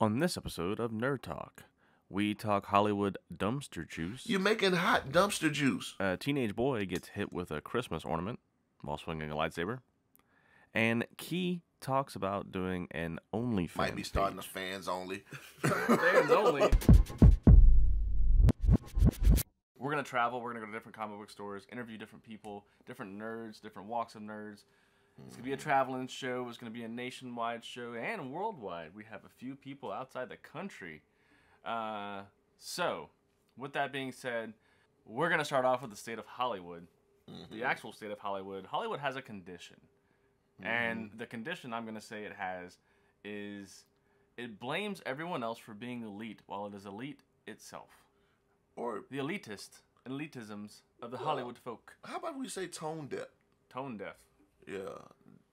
On this episode of Nerd Talk, we talk Hollywood dumpster juice. You're making hot dumpster juice. A teenage boy gets hit with a Christmas ornament while swinging a lightsaber. And Key talks about doing an OnlyFans Might be starting page. a fans only. Fans only. We're going to travel. We're going to go to different comic book stores, interview different people, different nerds, different walks of nerds. It's going to be a traveling show. It's going to be a nationwide show and worldwide. We have a few people outside the country. So, with that being said, we're going to start off with the state of Hollywood. The actual state of Hollywood. Hollywood has a condition. And the condition I'm going to say it has is it blames everyone else for being elite while it is elite itself. Or The elitisms of the Hollywood folk. how about we say tone deaf? Tone deaf. Yeah,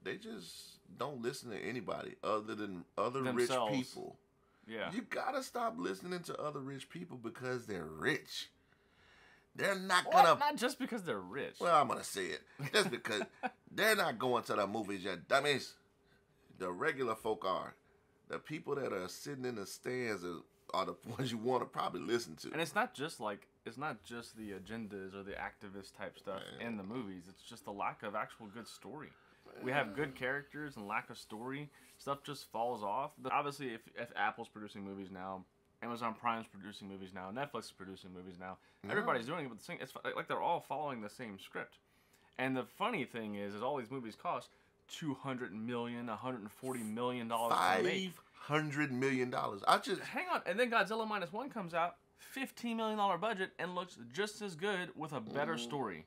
they just don't listen to anybody other than other Themselves. rich people. Yeah. You gotta stop listening to other rich people because they're rich. They're not Well, gonna. not just because they're rich. Well, I'm gonna say it. Just because they're not going to the movies yet. That means the regular folk are. The people that are sitting in the stands are the ones you want to probably listen to. And it's not just the agendas or the activist type stuff in the movies. It's just the lack of actual good story. We have good characters and lack of story. Stuff just falls off. Obviously, if Apple's producing movies now, Amazon Prime's producing movies now, Netflix is producing movies now, everybody's doing it with the same. It's like they're all following the same script. And the funny thing is all these movies cost $200 million, $140 million to make. $500 million. I just Hang on, and then Godzilla Minus One comes out, $15 million budget, and looks just as good with a better story.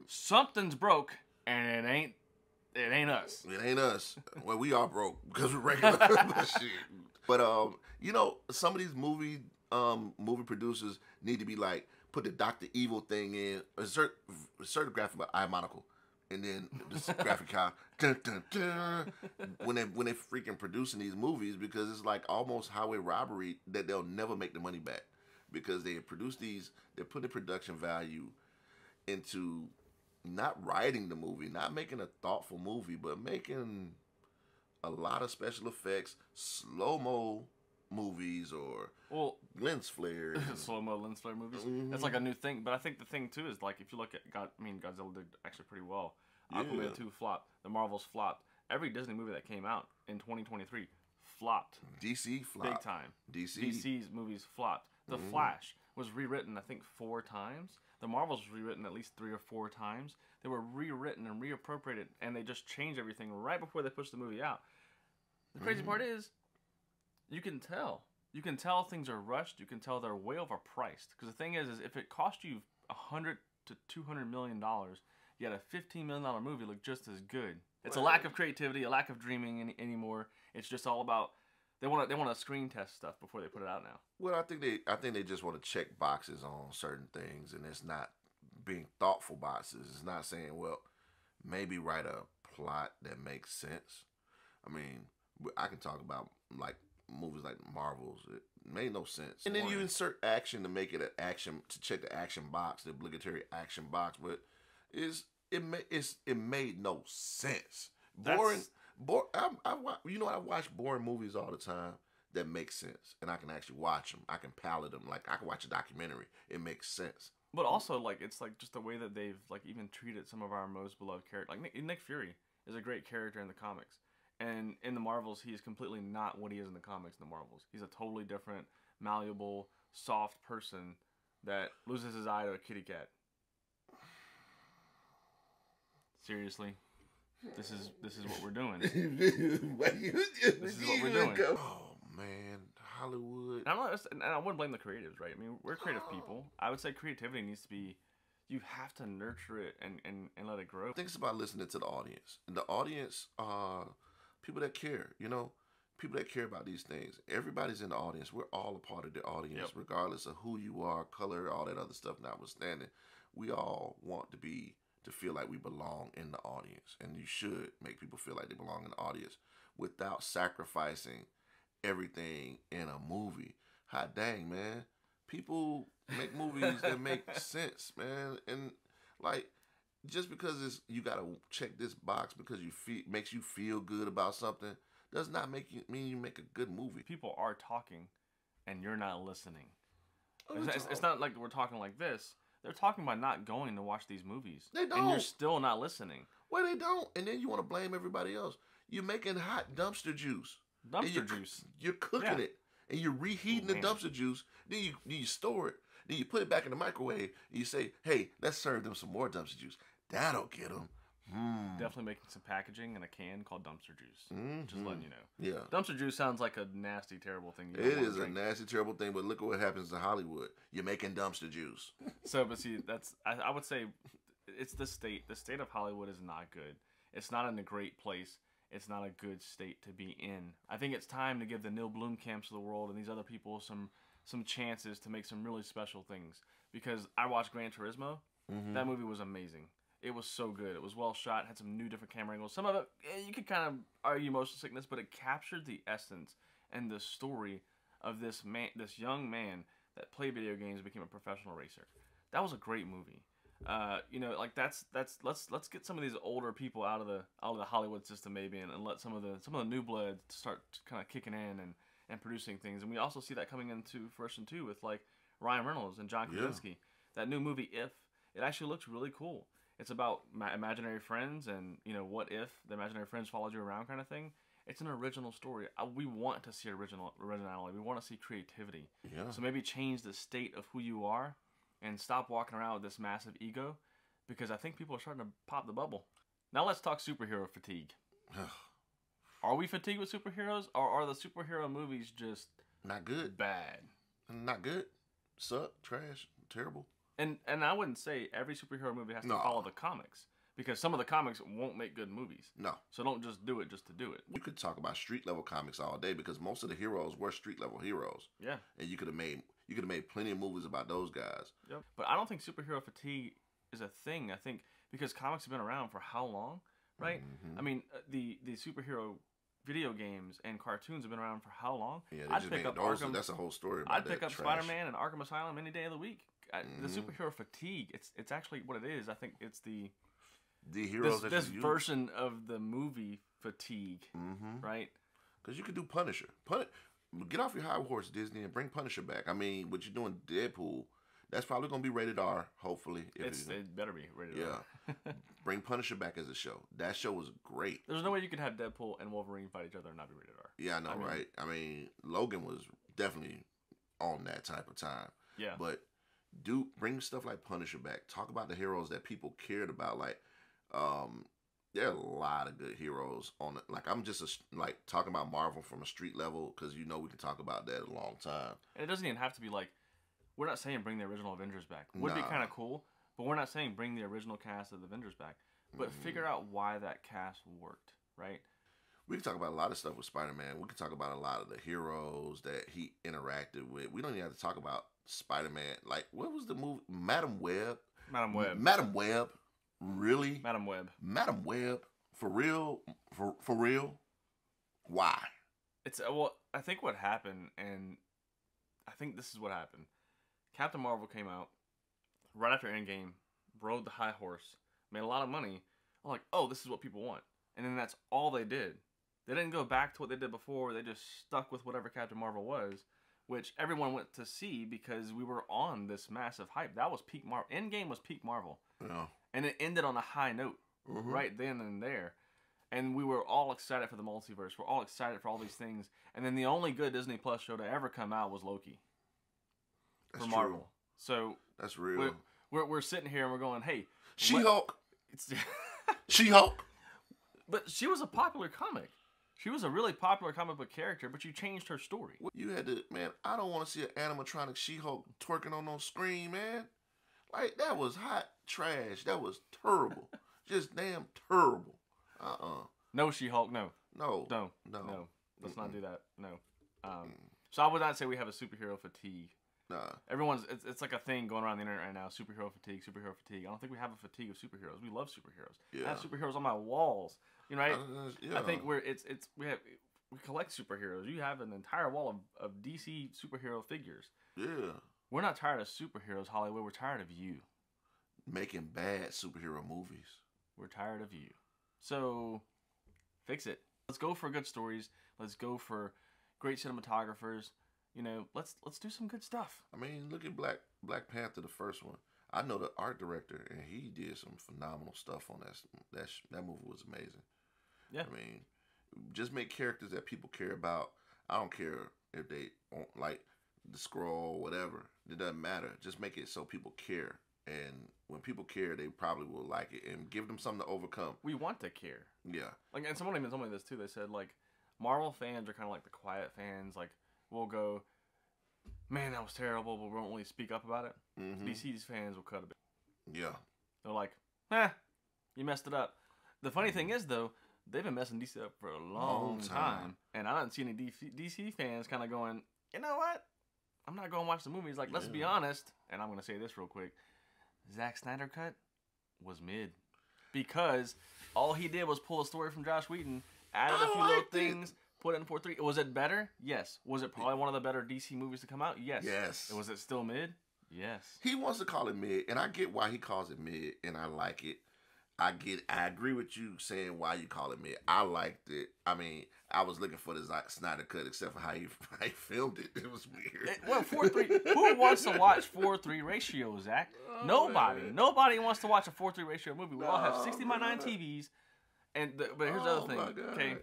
Something's broke, and it ain't us. It ain't us. Well, we are broke because we're regular. Shit. But some of these movie producers need to be like put the Dr. Evil thing in, insert a graphic eye monocle, and then this graphic eye dun, dun, dun, when they freaking producing these movies, because it's like almost highway robbery that they'll never make the money back because they produce these, they put the production value into not writing the movie, not making a thoughtful movie, but making a lot of special effects, slow-mo movies, or lens flares. Slow-mo lens flare movies. That's like a new thing. But I think the thing, too, is like if you look at Godzilla did actually pretty well. Aquaman 2 flopped. The Marvels flopped. Every Disney movie that came out in 2023 flopped. DC flopped. Big time. DC's movies flopped. The Flash was rewritten, I think, 4 times. The Marvels was rewritten at least 3 or 4 times. They were rewritten and reappropriated, and they just changed everything right before they pushed the movie out. The crazy part is, you can tell. You can tell things are rushed. You can tell they're way overpriced. Because the thing is if it cost you $100 to $200 million, yet a $15 million movie look just as good. It's a lack of creativity, a lack of dreaming anymore. It's just all about they want to screen test stuff before they put it out now. Well, I think they just want to check boxes on certain things, and it's not being thoughtful boxes. It's not saying, well, maybe write a plot that makes sense. I mean, I can talk about like movies like Marvels. It made no sense. And then you insert action to make it an action, to check the action box, the obligatory action box, but it made no sense. Boring. I watch boring movies all the time that make sense, and I can actually watch them. I can palate them. Like I can watch a documentary. It makes sense. But also, like it's like just the way that they've like even treated some of our most beloved characters. Like Nick Fury is a great character in the comics, and in the Marvels, he is completely not what he is in the comics. In the Marvels, he's a totally different, malleable, soft person that loses his eye to a kitty cat. Seriously. This is what we're doing. This is what we're doing. Oh man, Hollywood. And I wouldn't blame the creatives, right? I mean, we're creative people. I would say creativity needs to be. You have to nurture it and let it grow. I think it's about listening to the audience. And the audience are people that care. People that care about these things. Everybody's in the audience. We're all a part of the audience, regardless of who you are, color, all that other stuff notwithstanding. We all want to feel like we belong in the audience, and you should make people feel like they belong in the audience without sacrificing everything in a movie. Hot dang, man. People make movies that make sense, man, and like just because you gotta check this box because makes you feel good about something does not mean you make a good movie. People are talking, and you're not listening. Oh, It's not like we're talking like this. They're talking about not going to watch these movies. They don't. And you're still not listening. Well, they don't. And then you want to blame everybody else. You're making hot dumpster juice. Dumpster juice. You're cooking it. And you're reheating the dumpster juice. Then you store it. Then you put it back in the microwave. And you say, hey, let's serve them some more dumpster juice. That'll get them. Definitely making some packaging in a can called dumpster juice. Just letting you know. Yeah. Dumpster juice sounds like a nasty, terrible thing. It is a nasty, terrible thing, but look at what happens to Hollywood. You're making dumpster juice. So, but see, I would say it's the state. The state of Hollywood is not good. It's not in a great place. It's not a good state to be in. I think it's time to give the Neil Blomkamps of the world and these other people some chances to make some really special things. Because I watched Gran Turismo. That movie was amazing. It was so good. It was well shot. Had some new different camera angles. Some of it, you could kind of argue motion sickness, but it captured the essence and the story of this young man that played video games and became a professional racer. That was a great movie. Like let's get some of these older people out of the Hollywood system maybe, and let some of the new blood start kind of kicking in and producing things. And we also see that coming into fruition too with like Ryan Reynolds and John Krasinski. That new movie If, it actually looks really cool. It's about imaginary friends and, what if the imaginary friends followed you around kind of thing. It's an original story. We want to see originality. We want to see creativity. Yeah. So maybe change the state of who you are and stop walking around with this massive ego, because I think people are starting to pop the bubble. Now let's talk superhero fatigue. Are we fatigued with superheroes, or are the superhero movies just not good? Bad. Not good. Suck. Trash. Terrible. And I wouldn't say every superhero movie has to follow the comics, because some of the comics won't make good movies. No. So don't just do it just to do it. You could talk about street level comics all day, because most of the heroes were street level heroes. Yeah. And you could have made plenty of movies about those guys. Yep. But I don't think superhero fatigue is a thing. I think because comics have been around for how long, right? I mean, the superhero video games and cartoons have been around for how long? Yeah, I'd pick up Arkham. That's a whole story about I'd pick up Spider-Man and Arkham Asylum any day of the week. The superhero fatigue, it's actually what it is. I think it's the heroes this version of the movie fatigue, right? Because you could do Punisher. Get off your high horse, Disney, and bring Punisher back. I mean, what you're doing, Deadpool, that's probably going to be rated R, hopefully. It better be rated R. Yeah. Bring Punisher back as a show. That show was great. There's no way you could have Deadpool and Wolverine fight each other and not be rated R. Yeah, I know, right? I mean, Logan was definitely on that type of time. Yeah. But bring stuff like Punisher back. Talk about the heroes that people cared about. Like, there are a lot of good heroes on it. Like, I'm just talking about Marvel from a street level, because we can talk about that a long time. And it doesn't even have to be like, we're not saying bring the original Avengers back. Would be kind of cool, but we're not saying bring the original cast of the Avengers back. But figure out why that cast worked, right? We can talk about a lot of stuff with Spider-Man. We can talk about a lot of the heroes that he interacted with. We don't even have to talk about Spider-Man. Like, what was the movie? Madam Web. Madam Web. Really? Madam Web. Madam Web. For real? For real? Why? I think what happened, and I think this is what happened. Captain Marvel came out right after Endgame, rode the high horse, made a lot of money. I'm like, oh, this is what people want. And then that's all they did. They didn't go back to what they did before. They just stuck with whatever Captain Marvel was, which everyone went to see because we were on this massive hype. That was peak Marvel. Endgame was peak Marvel. Yeah. And it ended on a high note right then and there. And we were all excited for the multiverse. We're all excited for all these things. And then the only good Disney Plus show to ever come out was Loki. That's for Marvel. True. So that's real. We're sitting here and we're going, hey, She-Hulk. She-Hulk. But she was a popular comic. She was a really popular comic book character, but you changed her story. You had to, man, I don't want to see an animatronic She-Hulk twerking on no screen, man. Like, that was hot trash. That was terrible. Just damn terrible. No She-Hulk, no. No. Let's not do that. No. So I would not say we have a superhero fatigue. Nah. It's like a thing going around the internet right now. Superhero fatigue. I don't think we have a fatigue of superheroes. We love superheroes. Yeah. I have superheroes on my walls. Right? Yeah. I think we collect superheroes. You have an entire wall of DC superhero figures. Yeah. We're not tired of superheroes, Hollywood. We're tired of you. Making bad superhero movies. We're tired of you. So, fix it. Let's go for good stories. Let's go for great cinematographers. You know, let's do some good stuff. I mean, look at Black Panther, the first one. I know the art director, and he did some phenomenal stuff on that movie was amazing. Yeah. I mean, just make characters that people care about. I don't care if they don't like the scroll, whatever. It doesn't matter. Just make it so people care. And when people care, they probably will like it and give them something to overcome. We want to care. Yeah. Like, and someone even told me this too. They said, like, Marvel fans are kind of like the quiet fans. Like, we'll go, man, that was terrible, but we won't really speak up about it. Mm-hmm. DC's fans will cut a bit. Yeah. They're like, you messed it up. The funny thing is, though, they've been messing DC up for a long time. And I don't see any DC fans kind of going, you know what? I'm not going to watch the movies. Like, let's be honest. And I'm going to say this real quick. Zack Snyder cut was mid. Because all he did was pull a story from Josh Whedon, added a few little things, put it in 4-3. Was it better? Yes. Was it probably one of the better DC movies to come out? Yes. Yes. Was it still mid? Yes. He wants to call it mid, and I get why he calls it mid, and I like it. I agree with you saying why you call it mid. I liked it. I mean, I was looking for the Zack Snyder cut, except for how he filmed it. It was weird. Well, 4-3. Who wants to watch 4-3 ratio, Zach? Nobody. Man. Nobody wants to watch a 4-3 ratio movie. We all have 60:9 TVs. But here's the other thing. Okay.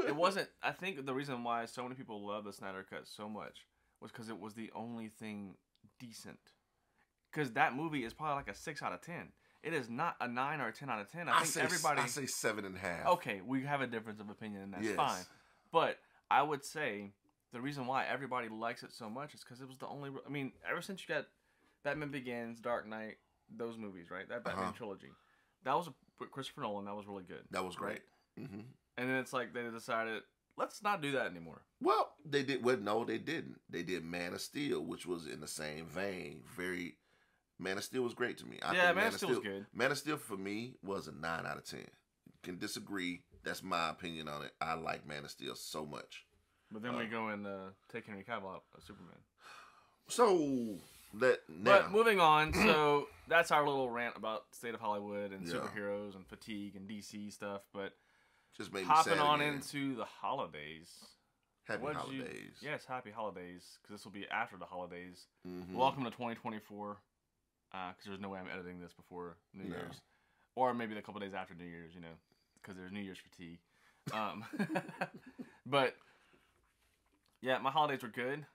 It wasn't. I think the reason why so many people love the Snyder cut so much was because it was the only thing decent. Because that movie is probably like a 6 out of 10. It is not a 9 or a 10 out of 10. I say 7.5. Okay, we have a difference of opinion, and that's fine. But I would say the reason why everybody likes it so much is because it was the only. I mean, ever since you got Batman Begins, Dark Knight, those movies, right? That Batman trilogy, that was Christopher Nolan. That was really good. That was great. Right? Mm-hmm. And then it's like they decided, let's not do that anymore. Well, they did. Well, no, they didn't. They did Man of Steel, which was in the same vein. Man of Steel was great to me. I think Man of Steel was good. Man of Steel for me was a 9 out of 10. You can disagree. That's my opinion on it. I like Man of Steel so much. But then we go and take Henry Cavill out of Superman. So now. But moving on, so that's our little rant about state of Hollywood and superheroes and fatigue and DC stuff. But just made me hopping sad on again. Into the holidays. Happy holidays. Yes, happy holidays, because this will be after the holidays. Mm-hmm. Welcome to 2024. Because there's no way I'm editing this before New Year's. Or maybe a couple days after New Year's, you know, because there's New Year's fatigue. But, yeah, my holidays were good.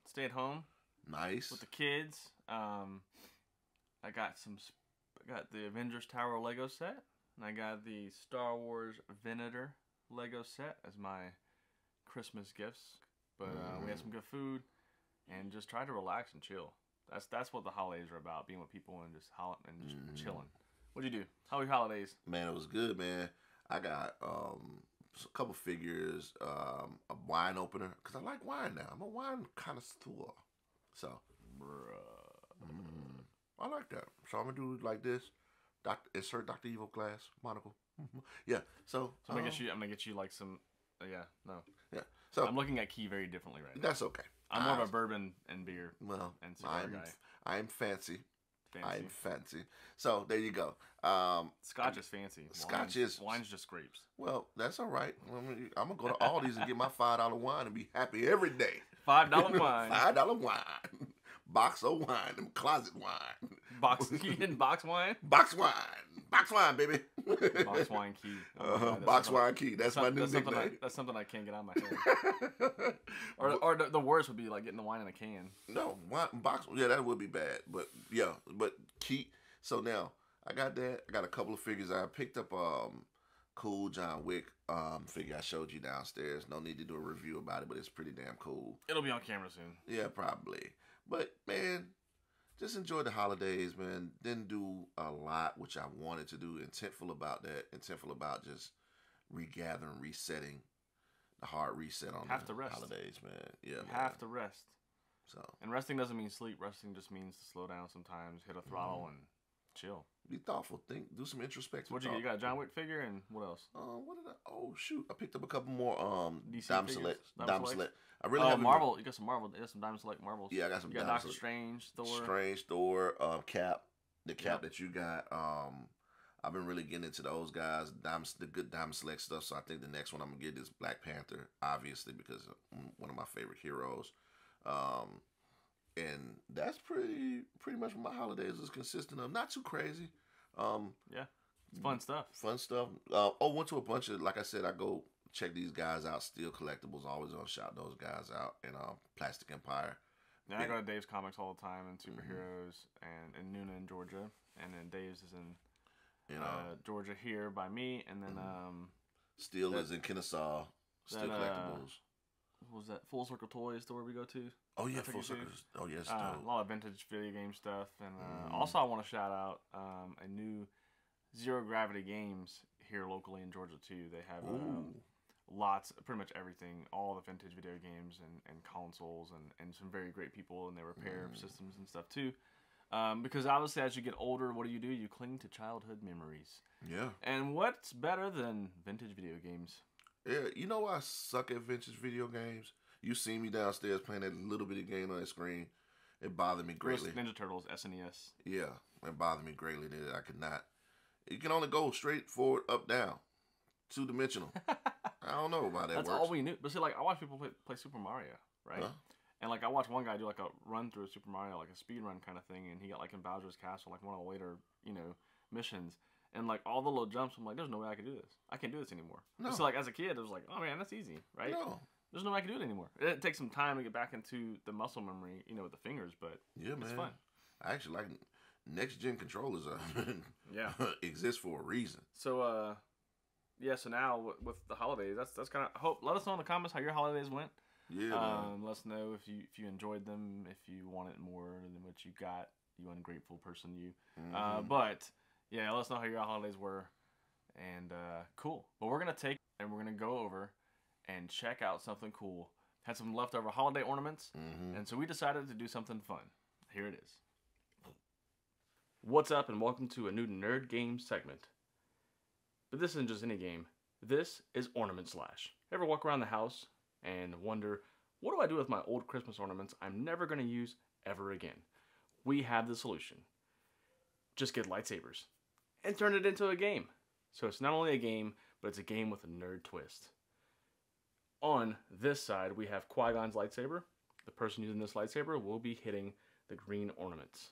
Stayed home. Nice. With the kids. I got the Avengers Tower Lego set. And I got the Star Wars Venator Lego set as my Christmas gifts. But we had some good food. And just tried to relax and chill. That's what the holidays are about, being with people and just chilling. What'd you do? How were your holidays? Man, it was good, man. I got a couple figures, a wine opener, because I like wine now. I'm a wine connoisseur. So, I like that. So I'm going to do like this. Insert Dr. Evil glass, monocle. Yeah, so I'm going to get you like some, Yeah, so I'm looking at Key very differently right now. That's okay. I'm more of a bourbon and beer and cigar guy. I'm fancy. I'm fancy. So there you go. Scotch is fancy. Wine's just grapes. Well, that's all right. I'm gonna go to Aldi's and get my $5 wine and be happy every day. $5 wine. $5 wine. Box of wine. Them closet wine. You getting box wine? Box wine. Box wine, baby. Box wine Key. Box wine Key. That's my new nickname. That's something I can't get out of my head. or the worst would be like getting the wine in a can. No, box. Yeah, that would be bad. But Key. So now I got that. I got a couple of figures. I picked up cool John Wick figure I showed you downstairs. No need to do a review about it, but it's pretty damn cool. It'll be on camera soon. Yeah, probably. But man, just enjoyed the holidays, man. Didn't do a lot, which I wanted to do. Intentful about that. Intentful about just regathering, resetting. The hard reset on the holidays, man. Yeah, you have to rest. So, and resting doesn't mean sleep. Resting just means to slow down sometimes, hit a throttle, and chill. Be thoughtful. Think. Do some introspective. What'd you get? You got a John Wick figure, and what else? What did I? Oh shoot! I picked up a couple more DC Diamond Select. I really have Marvel. You got some Marvel. You got some Diamond Select Marvels. Yeah, I got some. You got Doctor Strange, Thor. Cap. The cap that you got. I've been really getting into those guys, the good Diamond Select stuff. So I think the next one I'm gonna get is Black Panther, obviously because one of my favorite heroes. And that's pretty much what my holidays is consistent of. Not too crazy. Yeah, it's fun stuff. Fun stuff. Went to a bunch of, like I said, I go check these guys out. Steel Collectibles, always gonna shout those guys out. And Plastic Empire. Yeah, I go to Dave's Comics all the time and Superheroes and in Nuna in Georgia, and then Dave's is in Georgia here by me, and then Steel is in Kennesaw. Steel Collectibles. What was that? Full Circle Toys store we go to? Oh yeah, Full Circle. Oh yes, a lot of vintage video game stuff, and also I want to shout out a new Zero Gravity Games here locally in Georgia too. They have lots, pretty much everything, all the vintage video games and consoles, and some very great people, and they repair systems and stuff too. Because obviously as you get older, what do? You cling to childhood memories. Yeah. And what's better than vintage video games? Yeah, you know why I suck at vintage video games? You see me downstairs playing that little bitty game on the screen. It bothered me greatly. Ninja Turtles, SNES. Yeah, it bothered me greatly that I could not. You can only go straight, forward, up, down. 2-dimensional. I don't know why that That's works. all we knew. But see, like, I watch people play Super Mario, right? Huh? And, like, I watched one guy do, like, a run through Super Mario, like a speed run kind of thing, and he got, like, in Bowser's Castle, like, one of the later, missions. And, like, all the little jumps, I'm like, there's no way I can do this. I can't do this anymore. No. So, like, as a kid, it was like, oh, man, that's easy, right? No. There's no way I can do it anymore. It takes some time to get back into the muscle memory, with the fingers, but it's fun. I actually like next-gen controllers exist for a reason. So, so now with the holidays, that's kind of, let us know in the comments how your holidays went. Yeah. Let us know if you enjoyed them, if you wanted more than what you got, you ungrateful person, you. But yeah, let us know how your holidays were, and cool. But we're gonna we're gonna go over and check out something cool. Had some leftover holiday ornaments, and so we decided to do something fun. Here it is. What's up, and welcome to a new Nerd Game segment. But this isn't just any game. This is Ornament Slash. Ever walk around the house and wonder, what do I do with my old Christmas ornaments I'm never going to use ever again? We have the solution. Just get lightsabers and turn it into a game. So it's not only a game, but it's a game with a nerd twist. On this side, we have Qui-Gon's lightsaber. The person using this lightsaber will be hitting the green ornaments.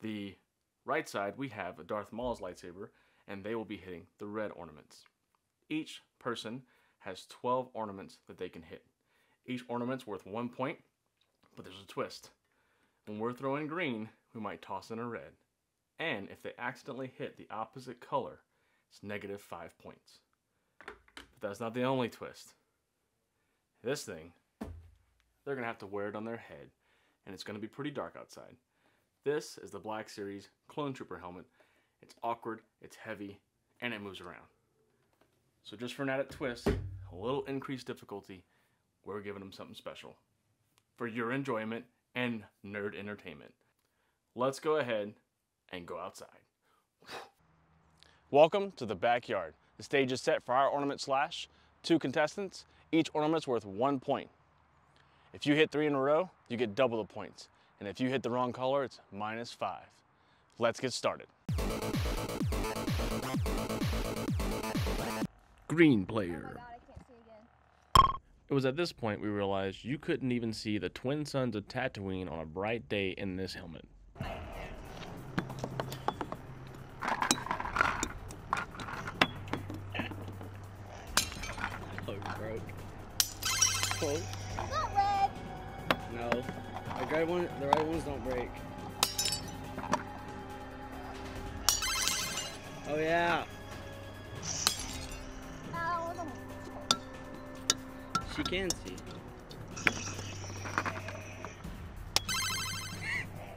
The right side, we have Darth Maul's lightsaber, and they will be hitting the red ornaments. Each person has 12 ornaments that they can hit. Each ornament's worth 1 point, but there's a twist. When we're throwing green, we might toss in a red. And if they accidentally hit the opposite color, it's -5 points. But that's not the only twist. This thing, they're going to have to wear it on their head, and it's going to be pretty dark outside. This is the Black Series Clone Trooper helmet. It's awkward, it's heavy, and it moves around. So just for an added twist, a little increased difficulty, we're giving them something special for your enjoyment and nerd entertainment. Let's go ahead and go outside. Welcome to the backyard. The stage is set for our Ornament Slash. 2 contestants, each ornament's worth 1 point. If you hit 3 in a row, you get double the points. And if you hit the wrong color, it's -5. Let's get started. Green player. Oh my God, I can't see again. It was at this point we realized you couldn't even see the twin sons of Tatooine on a bright day in this helmet. Oh, you broke. Oh. It's not red. No. The right ones don't break. Oh yeah. Ow. She can see.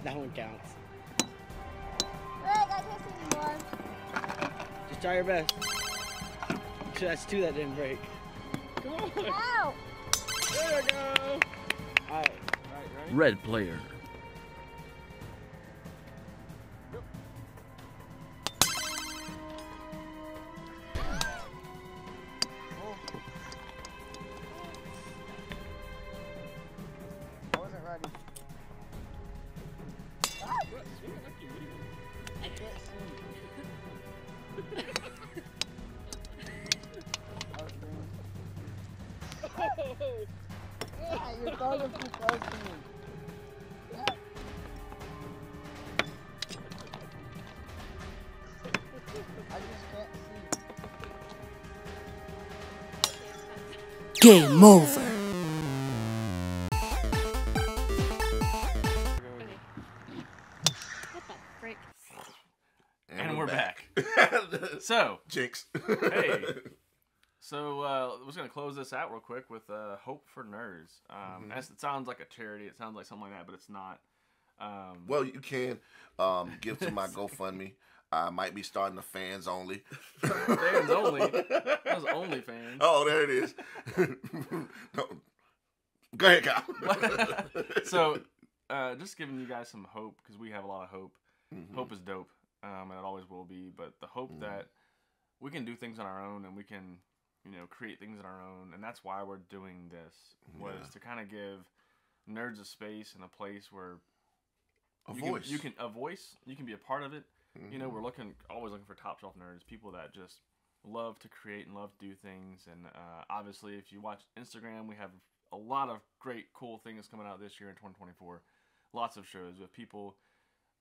That one counts. Greg, I can't see anymore. Just try your best. That's 2 that didn't break. Come on. Ow. There we go. Alright. Red player. I wasn't ready. I can't swim. Yeah, you're going too close to me. Yeah. I just can't see. Game over. What the frick? And we're back. So, Jinx. hey. So, we're just going to close this out real quick with Hope for Nerds. It sounds like a charity. It sounds like something like that, but it's not. Well, you can give to my GoFundMe. I might be starting a fans only. Fans only? That was only fans. Oh, there it is. No. Go ahead, Kyle. So, just giving you guys some hope, because we have a lot of hope. Hope is dope, and it always will be. But the hope that we can do things on our own, and we can, create things on our own, and that's why we're doing this, was to kind of give nerds a space and a place where you can be a part of it. We're always looking for top shelf nerds, people that just love to create and love to do things. And obviously, if you watch Instagram, we have a lot of great, cool things coming out this year in 2024. Lots of shows. We have people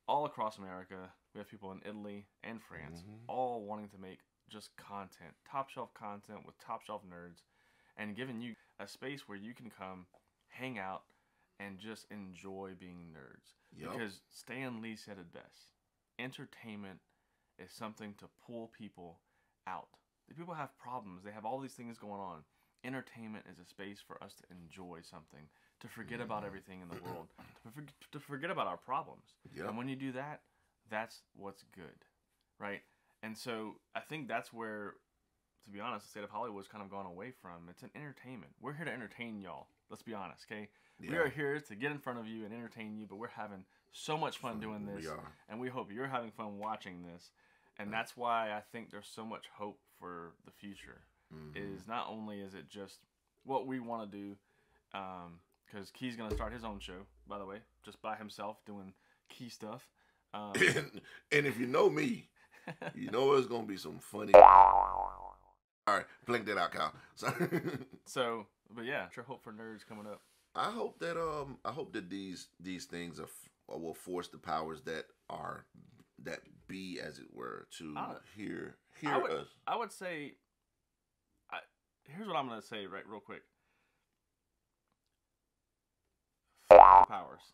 all across America. We have people in Italy and France, all wanting to make just content, top shelf content with top shelf nerds, and giving you a space where you can come, hang out, and just enjoy being nerds. Yep. Because Stan Lee said it best. Entertainment is something to pull people out. The people have problems. They have all these things going on. Entertainment is a space for us to enjoy something, to forget about everything in the world, to forget about our problems. Yep. And when you do that, that's what's good, right? And so I think that's where, to be honest, the state of Hollywood has kind of gone away from. It's an entertainment. We're here to entertain y'all. Let's be honest, okay? Yeah. We are here to get in front of you and entertain you, but we're having so much fun doing this. We are. And we hope you're having fun watching this. And that's why I think there's so much hope for the future. Is not only is it just what we want to do, because Key's going to start his own show, by the way, just by himself doing Key stuff. And if you know me, you know it's going to be some funny. All right, blink that out, Kyle. So, but yeah, sure hope for nerds coming up. I hope that these things will force the powers that be, as it were, to hear us. I would say, here's what I'm gonna say real quick. Powers.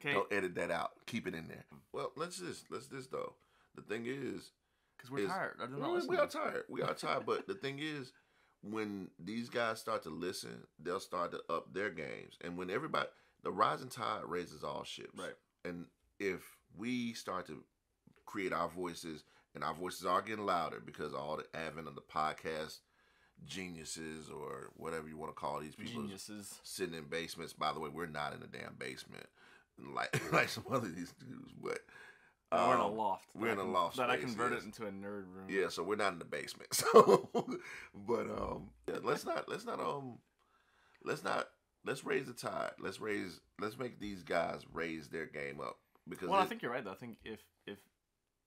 Okay. Don't edit that out. Keep it in there. Well, let's this though. The thing is, because we're tired. We are tired. We are tired. But the thing is, when these guys start to listen, they'll start to up their games. And when the rising tide raises all ships. Right. And if we start to create our voices, and our voices are getting louder because of all the advent of the podcast geniuses, or whatever you want to call these people, geniuses sitting in basements. By the way, we're not in a damn basement like some other these dudes, but we're in a loft. We're in a loft that space, I converted into a nerd room. Yeah, so we're not in the basement. So, but yeah, let's raise the tide. Let's make these guys raise their game up, because I think you're right though. I think if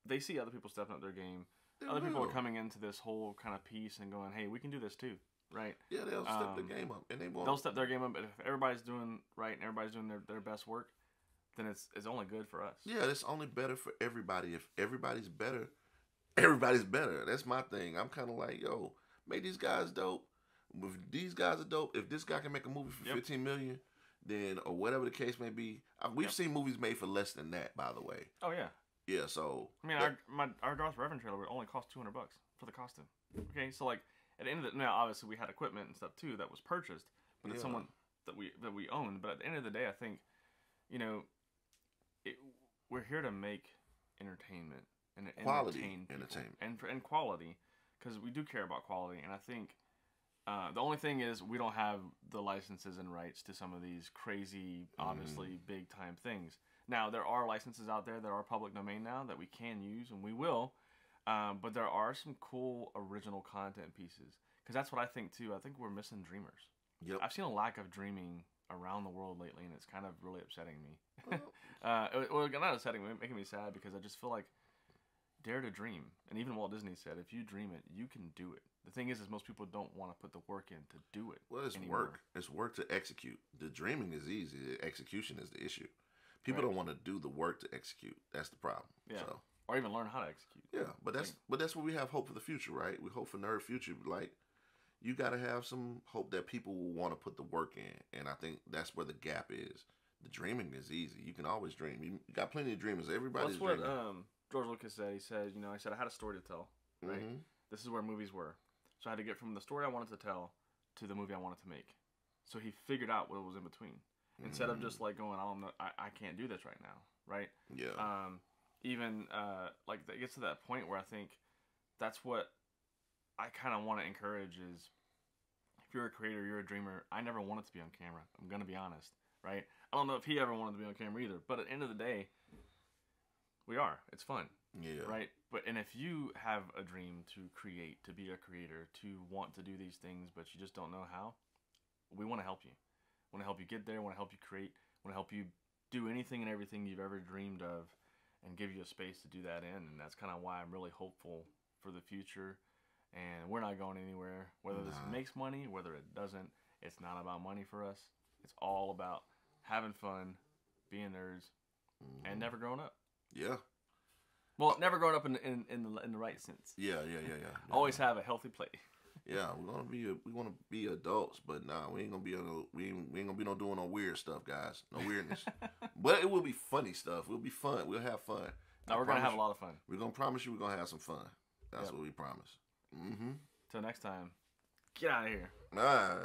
they see other people stepping up their game, other people are coming into this whole kind of piece and going, "Hey, we can do this too." Right? Yeah, they'll step their game up, and they'll step their game up. But if everybody's doing right and everybody's doing their best work, then it's only good for us. Yeah, it's only better for everybody. If everybody's better, everybody's better. That's my thing. I'm kind of like, yo, make these guys dope. If these guys are dope, if this guy can make a movie for $15 million, then, or whatever the case may be, we've seen movies made for less than that, by the way. Oh yeah. Yeah, so I mean, our Darth Revan trailer would only cost $200 for the costume. Okay, so like at the end of the now, obviously we had equipment and stuff too that was purchased, but it's someone that we own. But at the end of the day, I think, we're here to make entertainment and quality entertainment and quality, because we do care about quality. And I think the only thing is we don't have the licenses and rights to some of these crazy, obviously big time things. Now, there are licenses out there that are public domain now that we can use, and we will. But there are some cool original content pieces, because that's what I think too. I think we're missing dreamers. Yep. I've seen a lack of dreaming around the world lately, and it's kind of really upsetting me. Well, not upsetting me, making me sad, because I just feel like dare to dream. And even Walt Disney said, if you dream it, you can do it. The thing is most people don't want to put the work in to do it. Well, it's anymore. work. It's work to execute. The dreaming is easy. The execution is the issue. People don't want to do the work to execute. That's the problem. Yeah. So. Or even learn how to execute. Yeah, but that's what we have hope for the future, right? We hope for nerd future. Like, you got to have some hope that people will want to put the work in, and I think that's where the gap is. The dreaming is easy. You can always dream. You got plenty of dreamers. Everybody's dreaming. That's what George Lucas said. He said, I said I had a story to tell. Right. Mm-hmm. This is where movies were. So I had to get from the story I wanted to tell to the movie I wanted to make. So he figured out what was in between. Instead of just like going, I don't know, I can't do this right now, right? Yeah. Even like it gets to that point where I think that's what I kind of want to encourage is if you're a creator, you're a dreamer. I never wanted to be on camera. I'm gonna be honest, right? I don't know if he ever wanted to be on camera either. But at the end of the day, we are. It's fun. Yeah. Right? And if you have a dream to create, to be a creator, to want to do these things, but you just don't know how, we want to help you. We want to help you get there. We want to help you create. We want to help you do anything and everything you've ever dreamed of and give you a space to do that in. And that's kind of why I'm really hopeful for the future. And we're not going anywhere. Whether this makes money, whether it doesn't, it's not about money for us. It's all about having fun, being nerds, and never growing up. Yeah. Well, never growing up in the right sense. Yeah. Always have a healthy play. Yeah, we want to be adults, but nah, we ain't gonna be doing no weird stuff, guys. No weirdness. But it will be funny stuff. We'll be fun. We'll have fun. No, we're gonna have a lot of fun. We're gonna promise you we're gonna have some fun. That's what we promise. Mm-hmm. Till next time, get out of here. Ah.